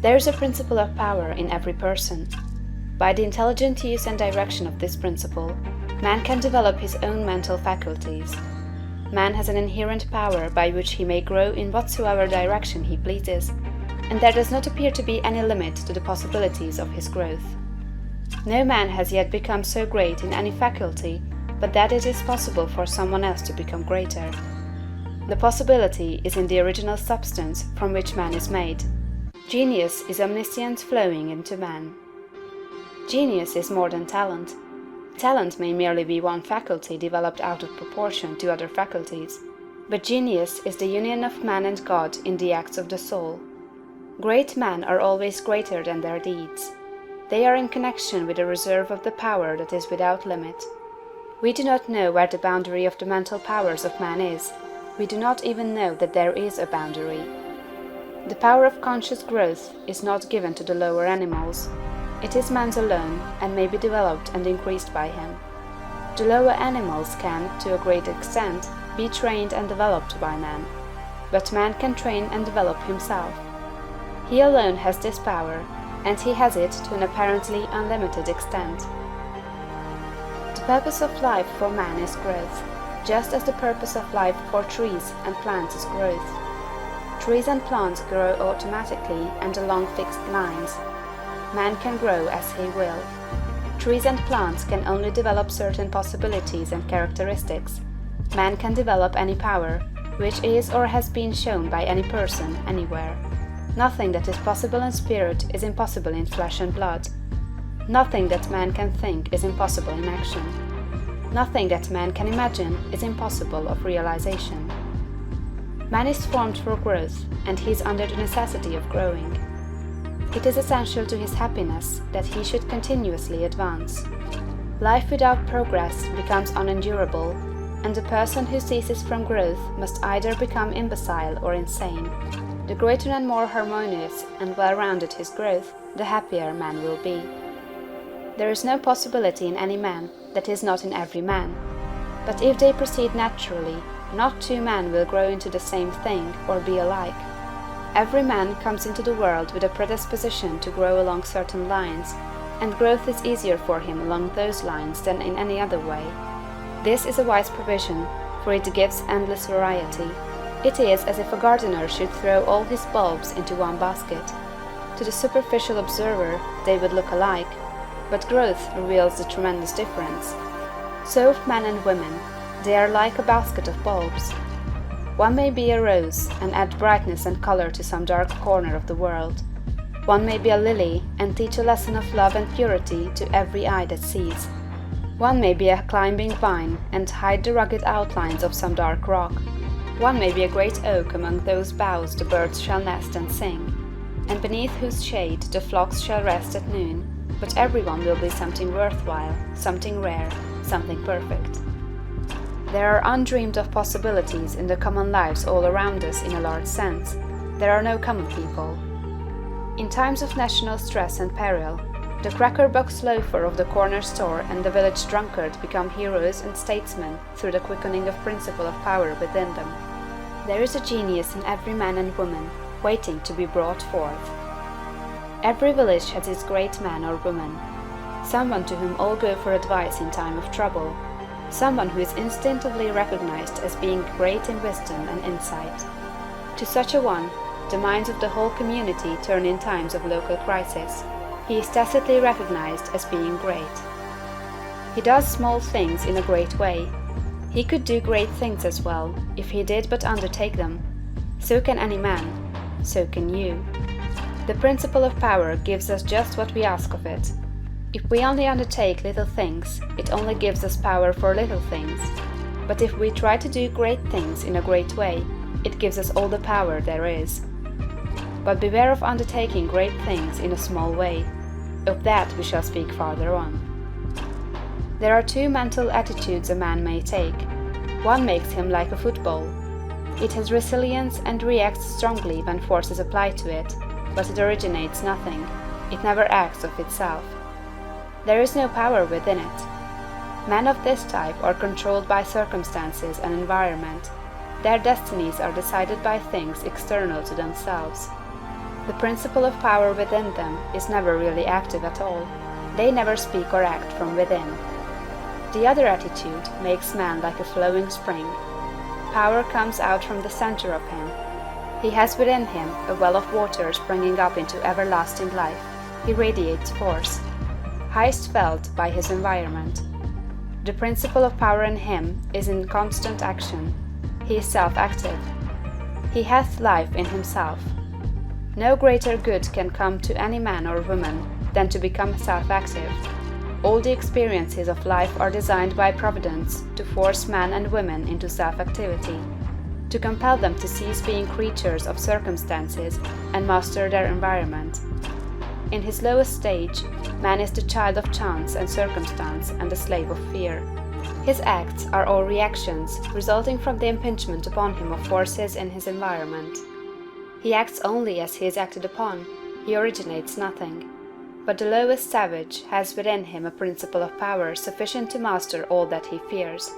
There is a principle of power in every person. By the intelligent use and direction of this principle, man can develop his own mental faculties. Man has an inherent power by which he may grow in whatsoever direction he pleases, and there does not appear to be any limit to the possibilities of his growth. No man has yet become so great in any faculty but that it is possible for someone else to become greater. The possibility is in the original substance from which man is made. Genius is omniscience flowing into man. Genius is more than talent. Talent may merely be one faculty developed out of proportion to other faculties, but genius is the union of man and God in the acts of the soul. Great men are always greater than their deeds. They are in connection with a reserve of the power that is without limit. We do not know where the boundary of the mental powers of man is. We do not even know that there is a boundary. The power of conscious growth is not given to the lower animals. It is man's alone, and may be developed and increased by him. The lower animals can, to a great extent, be trained and developed by man, but man can train and develop himself. He alone has this power, and he has it to an apparently unlimited extent. The purpose of life for man is growth, just as the purpose of life for trees and plants is growth. Trees and plants grow automatically and along fixed lines. Man can grow as he will. Trees and plants can only develop certain possibilities and characteristics. Man can develop any power, which is or has been shown by any person, anywhere. Nothing that is possible in spirit is impossible in flesh and blood. Nothing that man can think is impossible in action. Nothing that man can imagine is impossible of realization. Man is formed for growth, and he is under the necessity of growing. It is essential to his happiness that he should continuously advance. Life without progress becomes unendurable, and the person who ceases from growth must either become imbecile or insane. The greater and more harmonious and well-rounded his growth, the happier man will be. There is no possibility in any man that is not in every man. But if they proceed naturally, not two men will grow into the same thing or be alike. Every man comes into the world with a predisposition to grow along certain lines, and growth is easier for him along those lines than in any other way. This is a wise provision, for it gives endless variety. It is as if a gardener should throw all his bulbs into one basket. To the superficial observer they would look alike, but growth reveals the tremendous difference. So of men and women, they are like a basket of bulbs. One may be a rose and add brightness and color to some dark corner of the world. One may be a lily and teach a lesson of love and purity to every eye that sees. One may be a climbing vine and hide the rugged outlines of some dark rock. One may be a great oak among whose boughs the birds shall nest and sing, and beneath whose shade the flocks shall rest at noon, but every one will be something worthwhile, something rare, something perfect. There are undreamed of possibilities in the common lives all around us in a large sense. There are no common people. In times of national stress and peril, the cracker-box loafer of the corner store and the village drunkard become heroes and statesmen through the quickening of principle of power within them. There is a genius in every man and woman, waiting to be brought forth. Every village has its great man or woman, someone to whom all go for advice in time of trouble, someone who is instinctively recognized as being great in wisdom and insight. To such a one, the minds of the whole community turn in times of local crisis. He is tacitly recognized as being great. He does small things in a great way. He could do great things as well, if he did but undertake them. So can any man. So can you. The principle of power gives us just what we ask of it. If we only undertake little things, it only gives us power for little things. But if we try to do great things in a great way, it gives us all the power there is. But beware of undertaking great things in a small way. Of that we shall speak farther on. There are two mental attitudes a man may take. One makes him like a football. It has resilience and reacts strongly when force is applied to it, but it originates nothing. It never acts of itself. There is no power within it. Men of this type are controlled by circumstances and environment. Their destinies are decided by things external to themselves. The principle of power within them is never really active at all. They never speak or act from within. The other attitude makes man like a flowing spring. Power comes out from the center of him. He has within him a well of water springing up into everlasting life. He radiates force, highest felt by his environment. The principle of power in him is in constant action. He is self-active. He hath life in himself. No greater good can come to any man or woman than to become self-active. All the experiences of life are designed by Providence to force men and women into self-activity, to compel them to cease being creatures of circumstances and master their environment. In his lowest stage, man is the child of chance and circumstance and the slave of fear. His acts are all reactions resulting from the impingement upon him of forces in his environment. He acts only as he is acted upon, he originates nothing. But the lowest savage has within him a principle of power sufficient to master all that he fears.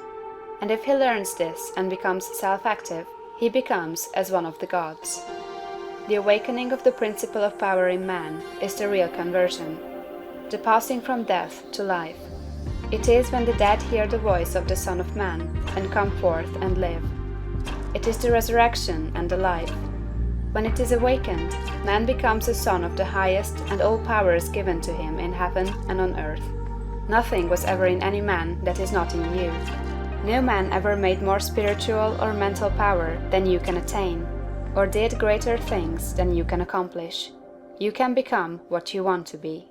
And if he learns this and becomes self-active, he becomes as one of the gods. The awakening of the principle of power in man is the real conversion, the passing from death to life. It is when the dead hear the voice of the Son of Man and come forth and live. It is the resurrection and the life. When it is awakened, man becomes a son of the highest, and all power is given to him in heaven and on earth. Nothing was ever in any man that is not in you. No man ever made more spiritual or mental power than you can attain, or did greater things than you can accomplish. You can become what you want to be.